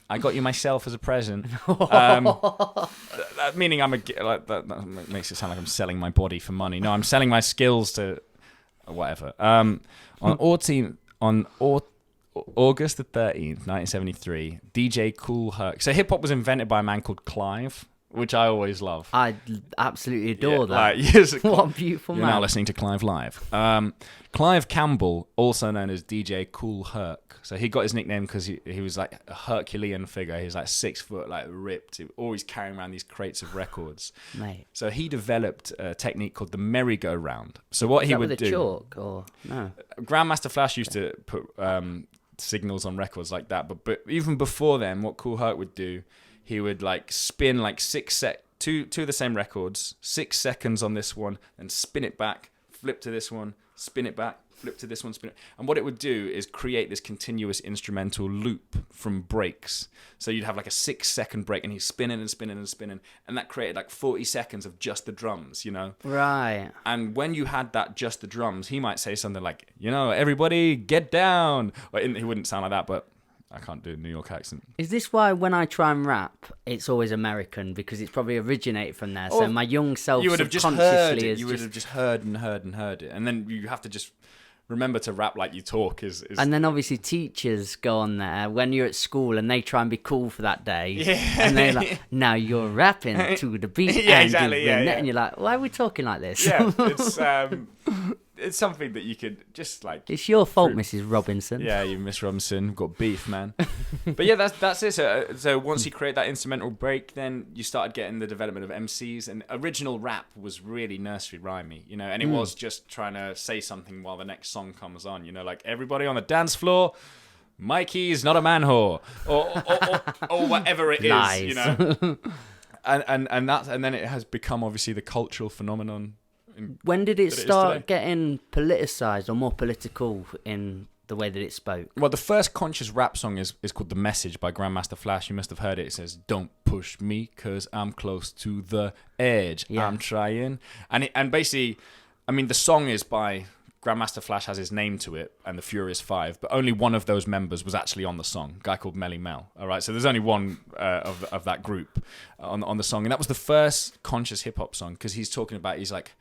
I got you myself as a present. Meaning I'm that makes it sound like I'm selling my body for money. No, I'm selling my skills to... whatever. On August the 13th, 1973, DJ Kool Herc... So hip-hop was invented by a man called Clive, which I always love. I absolutely adore that. Like, yes, what a beautiful You're man. now listening to Clive Live. Clive Campbell, also known as DJ Kool Herc. So he got his nickname because he was like a Herculean figure. He was like 6 foot, like ripped, always carrying around these crates of records. Mate. So he developed a technique called the merry-go-round. So what he would with do... a chalk or no? Grandmaster Flash used to put signals on records like that. But even before then, what Kool Herc would do... He would like spin like two of the same records, 6 seconds on this one, and spin it back, flip to this one, spin it back, flip to this one, spin it. And what it would do is create this continuous instrumental loop from breaks. So you'd have like a 6 second break, and he's spinning and spinning and spinning, and that created like 40 seconds of just the drums, you know? Right. And when you had that just the drums, he might say something like, you know, everybody get down. Or he wouldn't sound like that, but I can't do a New York accent. Is this why when I try and rap, it's always American? Because it's probably originated from there. So my young self you would have just subconsciously heard it. is You would have just heard it. And then you have to just remember to rap like you talk. And then obviously teachers go on there when you're at school and they try and be cool for that day. Yeah. And they're like, now you're rapping to the beat. Yeah, and exactly. And you're like, why are we talking like this? Yeah, it's something that you could just like... It's your fault, Mrs. Robinson. Yeah, you Miss Robinson. We've got beef, man. But yeah, that's it. So once you create that instrumental break, then you started getting the development of MCs, and original rap was really nursery rhymey, you know, and it was just trying to say something while the next song comes on, you know, like everybody on the dance floor, Mikey's not a man whore, or whatever it is, you know. and then it has become obviously the cultural phenomenon. When did it start getting politicized or more political in the way that it spoke? Well, the first conscious rap song is called The Message by Grandmaster Flash. You must have heard it. It says, "Don't push me, 'cause I'm close to the edge. Yeah. I'm trying." And basically, I mean, the song is by... Grandmaster Flash has his name to it, and the Furious Five, but only one of those members was actually on the song, a guy called Melly Mel. All right, so there's only one of that group on the song, and that was the first conscious hip hop song because he's talking about, he's like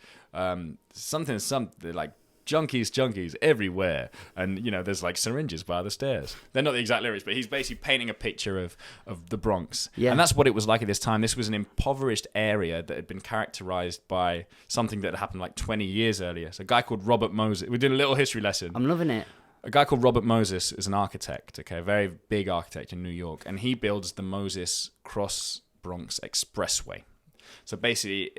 something like junkies everywhere, and you know there's like syringes by the stairs. They're not the exact lyrics, but he's basically painting a picture of the Bronx. Yeah. And that's what it was like at this time. This was an impoverished area that had been characterized by something that had happened like 20 years earlier. So a guy called Robert Moses, we did a little history lesson. I'm loving it. A guy called Robert Moses is an architect, okay, a very big architect in New York, and he builds the Moses Cross Bronx Expressway. So basically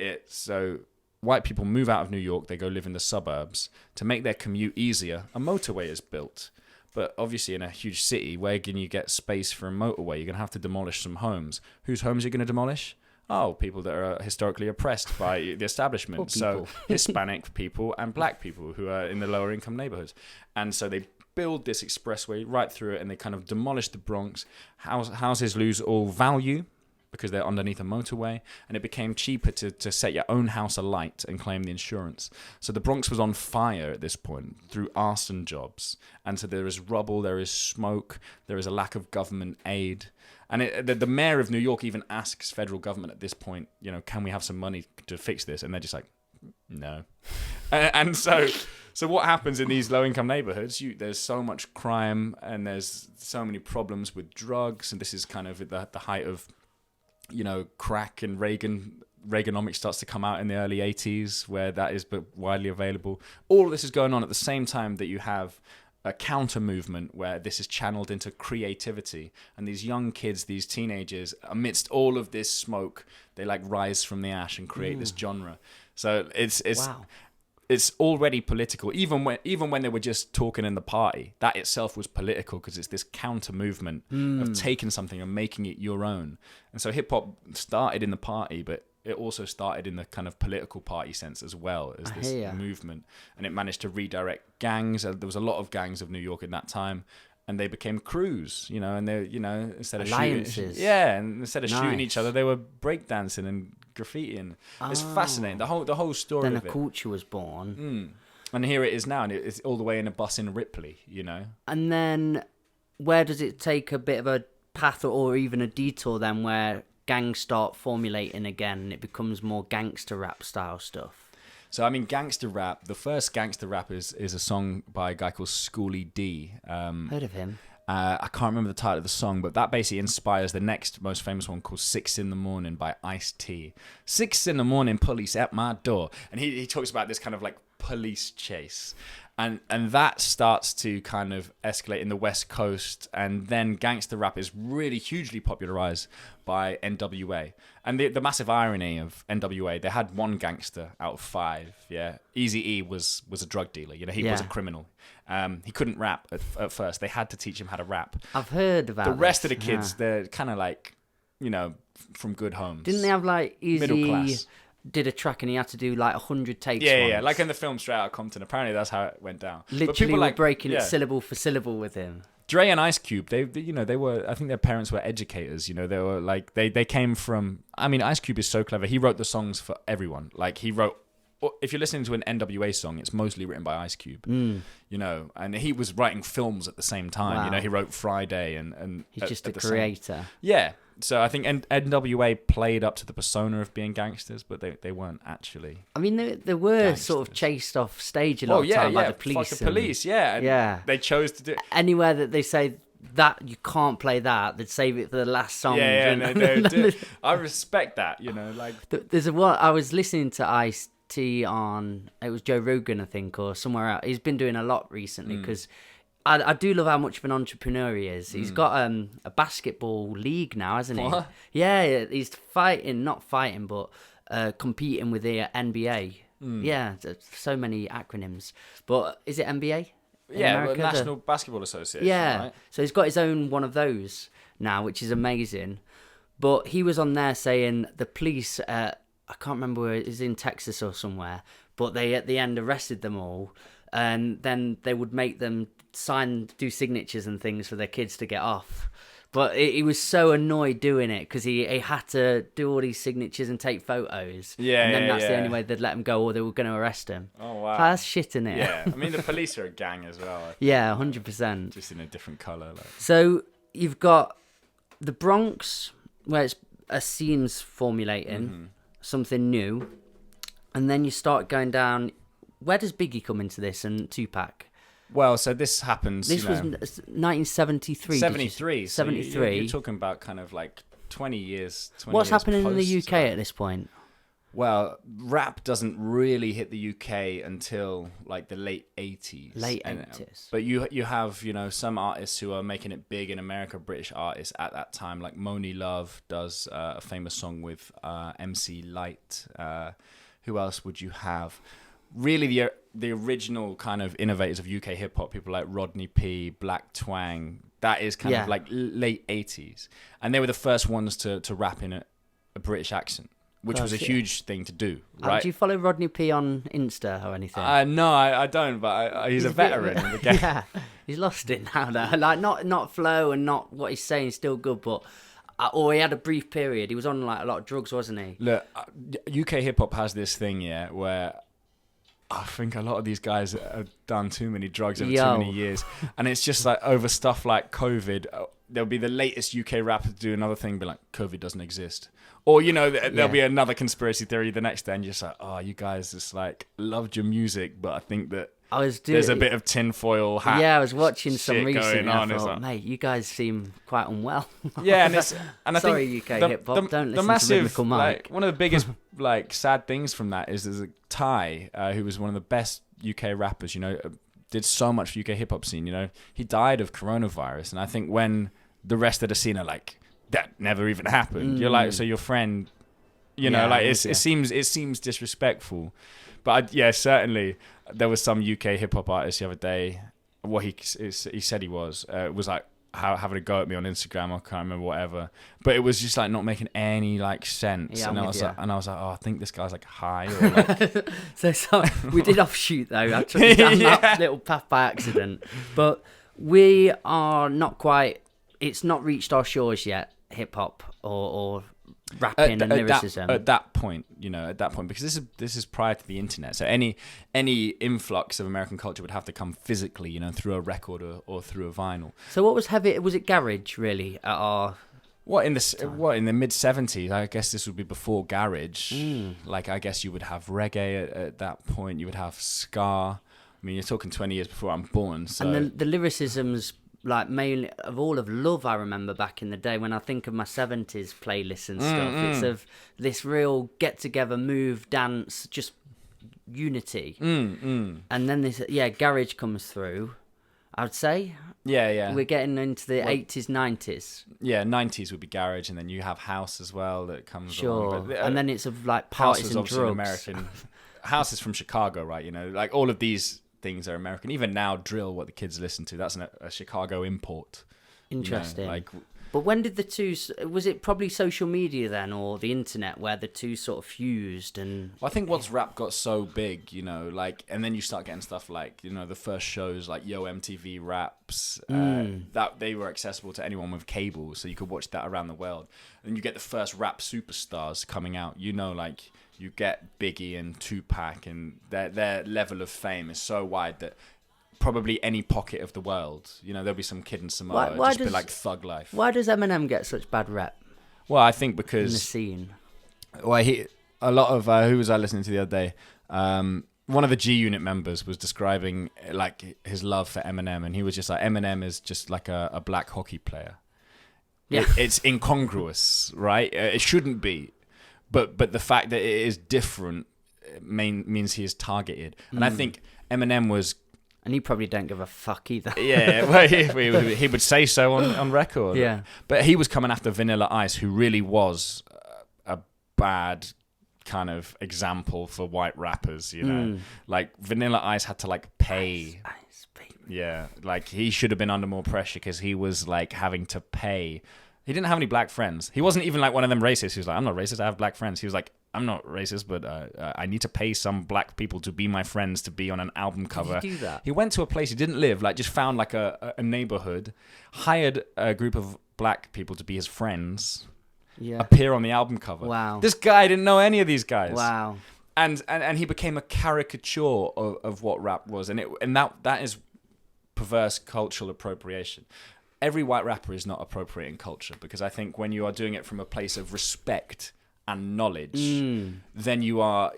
white people move out of New York, they go live in the suburbs. To make their commute easier, a motorway is built. But obviously in a huge city, where can you get space for a motorway? You're going to have to demolish some homes. Whose homes are you going to demolish? Oh, people that are historically oppressed by the establishment. So Hispanic people and black people who are in the lower income neighborhoods. And so they build this expressway right through it, and they kind of demolish the Bronx. Houses lose all value because they're underneath a motorway, and it became cheaper to set your own house alight and claim the insurance. So the Bronx was on fire at this point through arson jobs. And so there is rubble, there is smoke, there is a lack of government aid. And the mayor of New York even asks federal government at this point, you know, can we have some money to fix this? And they're just like, no. And so what happens in these low-income neighborhoods, there's so much crime, and there's so many problems with drugs, and this is kind of at the height of, you know, crack, and Reaganomics starts to come out in the early 80s, where that is widely available. All of this is going on at the same time that you have a counter movement where this is channeled into creativity, and these young kids, these teenagers, amidst all of this smoke, they like rise from the ash and create this genre. So it's wow. It's already political, even when they were just talking in the party. That itself was political because it's this counter movement of taking something and making it your own. And so hip hop started in the party, but it also started in the kind of political party sense as well as this movement, and it managed to redirect gangs. There was a lot of gangs of New York in that time, and they became crews, you know, and they, you know, instead of alliances. and instead of shooting each other, they were breakdancing and graffitiing. It's fascinating. The whole story. Then of a it. culture was born. And here it is now, and it's all the way in a bus in Ripley, you know. And then where does it take a bit of a path or even a detour then where gangs start formulating again and it becomes more gangster rap style stuff? So, I mean, gangster rap, the first gangster rap is a song by a guy called Schoolie D. Heard of him. I can't remember the title of the song, but that basically inspires the next most famous one called 6 in the Morning by Ice-T. 6 in the morning, police at my door. And he talks about this kind of like police chase. And that starts to kind of escalate in the West Coast. And then gangster rap is really hugely popularized by NWA. And the massive irony of NWA, they had one gangster out of 5, yeah. Eazy-E was a drug dealer, you know, he was a criminal. He couldn't rap at first. They had to teach him how to rap. I've heard about the rest this. of the kids, they're kind of like, you know, from good homes. Didn't they have like middle Eazy class? Did a track and he had to do like 100 takes. Yeah, like in the film Straight Outta Compton. Apparently that's how it went down. Literally, but people were like breaking it syllable for syllable with him. Dre and Ice Cube, they were, I think their parents were educators, you know, they were like, they came from, I mean, Ice Cube is so clever. He wrote the songs for everyone. Like he wrote, if you're listening to an NWA song, it's mostly written by Ice Cube, you know, and he was writing films at the same time. Wow. You know, he wrote Friday and he's just a creator. Yeah. So I think NWA played up to the persona of being gangsters, but they weren't actually. I mean, they were gangsters. Sort of chased off stage a lot of time by the police. Fuck the police, yeah. They chose to do it. Anywhere that they say that you can't play that, they'd save it for the last song. I respect that, you know. Like there's one I was listening to Ice-T on, it was Joe Rogan, I think, or somewhere else. He's been doing a lot recently because. I do love how much of an entrepreneur he is. He's got a basketball league now, hasn't he? What? Yeah, he's not fighting, but competing with the NBA. Yeah, so many acronyms. But is it NBA? Yeah, National Basketball Association. Yeah, right? So he's got his own one of those now, which is amazing. But he was on there saying the police, I can't remember where it is, in Texas or somewhere, but they at the end arrested them all. And then they would make them do signatures and things for their kids to get off. But he was so annoyed doing it because he had to do all these signatures and take photos. Yeah, and then that's the only way they'd let him go, or they were going to arrest him. Oh, wow. That's shit, isn't it? Yeah, I mean, the police are a gang as well. Yeah, 100%. Just in a different colour. Like. So you've got the Bronx, where it's a scene's formulating, something new. And then you start going down. Where does Biggie come into this and Tupac? Well, so this happens. This was 1973. 73. 73. You're talking about kind of like 20 years. What's happening in the UK at this point? Well, rap doesn't really hit the UK until like the late 80s. Late 80s. But you have, you know, some artists who are making it big in America, British artists at that time, like Moni Love does a famous song with MC Lyte. Who else would you have? Really, the original kind of innovators of UK hip hop, people like Rodney P, Black Twang, that is kind of like late 80s. And they were the first ones to rap in a British accent, which was a huge thing to do, right? Do you follow Rodney P on Insta or anything? No, I don't, but he's a veteran of the game. Yeah, he's lost it now, though. Like, not flow and not what he's saying is still good, but... Or he had a brief period. He was on like a lot of drugs, wasn't he? Look, UK hip hop has this thing, where I think a lot of these guys have done too many drugs over too many years, and it's just like over stuff like COVID. There'll be the latest UK rapper to do another thing, be like, COVID doesn't exist, or you know, there'll be another conspiracy theory the next day, and you're just like, oh, you guys just like loved your music, but I think that. There's a bit of tinfoil hat. Yeah, I was watching some recently. And I thought, like, mate, you guys seem quite unwell. Yeah, I sorry, think UK hip hop. Don't listen to Rhythmical Mike. Like, one of the biggest like sad things from that is there's a Ty who was one of the best UK rappers. You know, did so much for UK hip hop scene. You know, he died of coronavirus, and I think when the rest of the scene are like, that never even happened. You're like, so your friend, you know, like it seems disrespectful. But certainly there was some UK hip hop artist the other day. What he said he was like, having a go at me on Instagram. I can't remember whatever, but it was just like not making any like sense. Yeah, and I was you. like, oh, I think this guy's like high. Or like... so we did offshoot though. I took you down that little path by accident, but we are not quite. It's not reached our shores yet. Hip hop or rapping and lyricism at that point, because this is prior to the internet. So any influx of American culture would have to come physically, through a record or through a vinyl. So what was heavy? Was it garage really at our? In the mid 70s? I guess this would be before garage. Like I guess you would have reggae at that point. You would have ska. I mean, you're talking 20 years before I'm born. So. And the lyricisms. Like mainly of all of Love, I remember back in the day when I think of my 70s playlists and stuff. It's of this real get together, move, dance, just unity. And then this, garage comes through. I'd say. Yeah. We're getting into the 80s, 90s. Yeah, 90s would be garage, and then you have house as well that comes along. But, and then it's of like parties and drugs. American. House is from Chicago, right? Like all of these things are American. Even now, drill, what the kids listen to, that's a Chicago import. Interesting. But when did the two? Was it probably social media then, or the internet, where the two sort of fused? And I think once rap got so big, and then you start getting stuff like, the first shows like Yo MTV Raps, that they were accessible to anyone with cable, so you could watch that around the world. And you get the first rap superstars coming out. You get Biggie and Tupac, and their level of fame is so wide that probably any pocket of the world, there'll be some kid in Samoa, be like thug life. Why does Eminem get such bad rep? Well, I think because... in the scene. Well, a lot of... who was I listening to the other day? One of the G Unit members was describing like his love for Eminem, and he was just like, Eminem is just like a black hockey player. Yeah. It's incongruous, right? It shouldn't be. But the fact that it is different means he is targeted. And I think Eminem was... And he probably don't give a fuck either. Yeah, well, he would say so on record. Yeah. But he was coming after Vanilla Ice, who really was a bad kind of example for white rappers, Like, Vanilla Ice had to, pay... Ice, baby. Yeah, he should have been under more pressure because he was, having to pay... He didn't have any black friends. He wasn't even one of them racists. He was like, I'm not racist, I have black friends. He was like, I'm not racist, but I need to pay some black people to be my friends, to be on an album cover. Did he do that? He went to a place he didn't live, just found a neighborhood, hired a group of black people to be his friends, appear on the album cover. Wow. This guy didn't know any of these guys. Wow. And he became a caricature of what rap was. And that is perverse cultural appropriation. Every white rapper is not appropriating culture, because I think when you are doing it from a place of respect and knowledge, then you are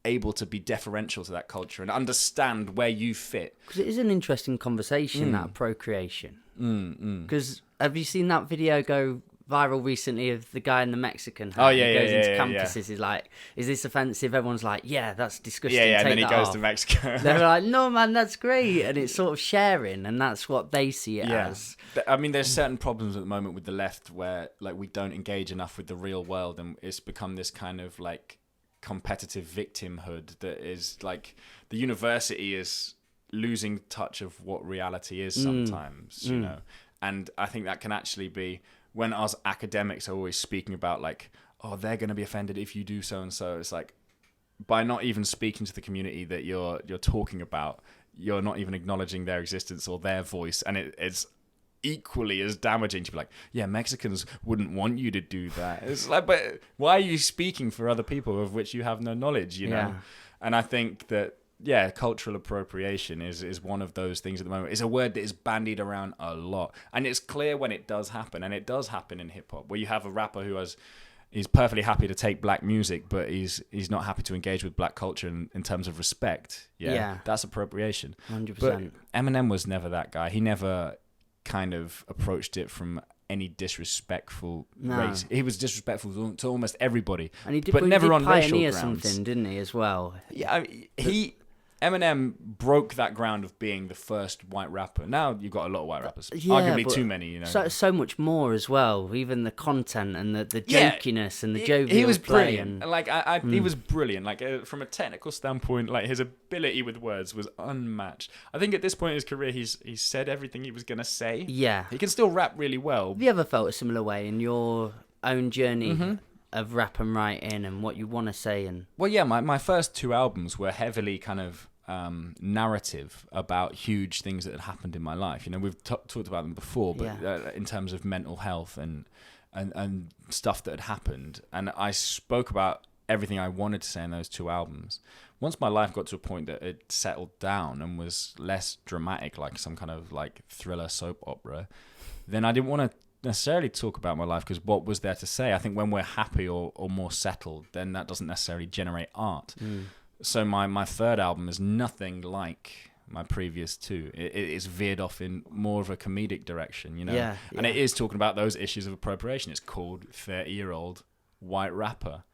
able to be deferential to that culture and understand where you fit. Because it is an interesting conversation, that appropriation. Because have you seen that video go viral recently of the guy in the Mexican hat? He goes into campuses, he's like, is this offensive? Everyone's like, yeah, that's disgusting. Yeah, Take and then he goes off. to Mexico. They're like, no, man, that's great. And it's sort of sharing, and that's what they see it as. I mean, there's certain problems at the moment with the left where we don't engage enough with the real world, and it's become this kind of competitive victimhood that is the university is losing touch of what reality is sometimes, and I think that can actually be when us academics are always speaking about they're going to be offended if you do so and so. It's by not even speaking to the community that you're talking about, you're not even acknowledging their existence or their voice, and it's equally as damaging to be Mexicans wouldn't want you to do that. It's but why are you speaking for other people of which you have no knowledge, And I think that cultural appropriation is one of those things at the moment. It's a word that is bandied around a lot, and it's clear when it does happen, and it does happen in hip hop, where you have a rapper he's perfectly happy to take black music, but he's not happy to engage with black culture in terms of respect. That's appropriation. 100%. But Eminem was never that guy. He never kind of approached it from any disrespectful race. He was disrespectful to almost everybody, and he did, but never on racial pioneer grounds. Something, didn't he, as well? Yeah, he Eminem broke that ground of being the first white rapper. Now you've got a lot of white rappers. Arguably too many, you know. So much more as well. Even the content and the jokiness and the jovial He was play brilliant. and Like he was brilliant. Like from a technical standpoint, like his ability with words was unmatched. I think at this point in his career, he's said everything he was gonna say. Yeah. He can still rap really well. Have you ever felt a similar way in your own journey Mm-hmm. of rap and writing and what you want to say? And Well, yeah, my first two albums were heavily kind of narrative about huge things that had happened in my life. You know, we've talked about them before, but in terms of mental health and stuff that had happened, and I spoke about everything I wanted to say in those two albums. Once my life got to a point that it settled down and was less dramatic, like some kind of like thriller soap opera, then I didn't want to necessarily talk about my life, because what was there to say? I think when we're happy or more settled, then that doesn't necessarily generate art. So my third album is nothing like my previous two. It's veered off in more of a comedic direction, you know. Yeah. And it is talking about those issues of appropriation. It's called 30-Year-Old White Rapper.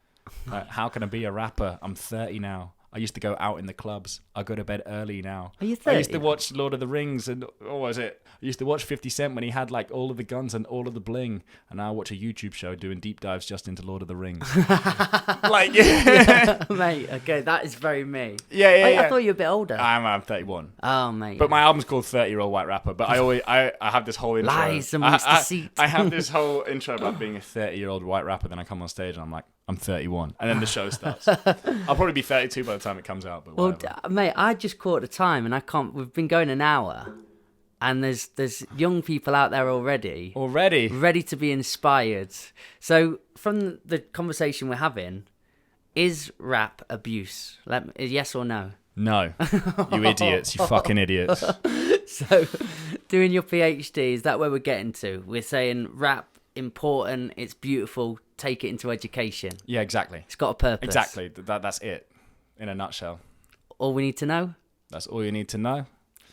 How can I be a rapper? I'm 30 now. I used to go out in the clubs. I go to bed early now. Are you 30? I used to watch Lord of the Rings and what was it? I used to watch 50 Cent when he had like all of the guns and all of the bling. And now I watch a YouTube show doing deep dives just into Lord of the Rings. Like, yeah. Mate, okay, that is very me. Yeah. I thought you were a bit older. I'm 31. Oh, mate. But my album's called 30-Year-Old White Rapper. But I have this whole intro. Lies amongst deceit. I have this whole intro about being a 30-year-old white rapper. Then I come on stage and I'm like, I'm 31. And then the show starts. I'll probably be 32 by the time it comes out. But well, whatever. mate, I just caught the time and I can't. We've been going an hour, and there's young people out there already ready to be inspired. So from the conversation we're having, is rap abuse? Yes or no? No. You idiots. You fucking idiots. So doing your PhD, is that where we're getting to? We're saying rap important, it's beautiful, take it into education. Yeah, exactly. It's got a purpose. Exactly. That's it in a nutshell. All we need to know? That's all you need to know.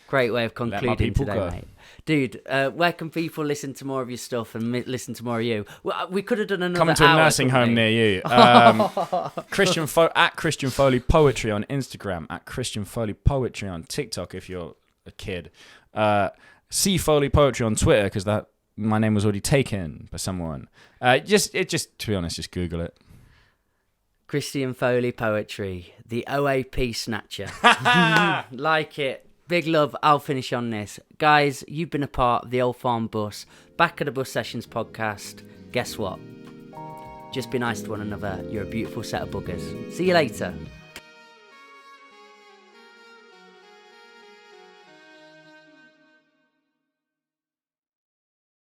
Great way of Let my concluding people today, go. mate. Dude, where can people listen to more of your stuff and listen to more of you? Well, we could have done another Coming to a hour, nursing couldn't home we? near you. At Christian Foley Poetry on Instagram, at Christian Foley Poetry on TikTok if you're a kid. C Foley Poetry on Twitter, because my name was already taken by someone. Just to be honest, just Google it. Christian Foley Poetry, the OAP snatcher. Like it. Big love. I'll finish on this. Guys, you've been a part of the Old Farm Bus, Back of the Bus Sessions podcast. Guess what? Just be nice to one another. You're a beautiful set of buggers. See you later.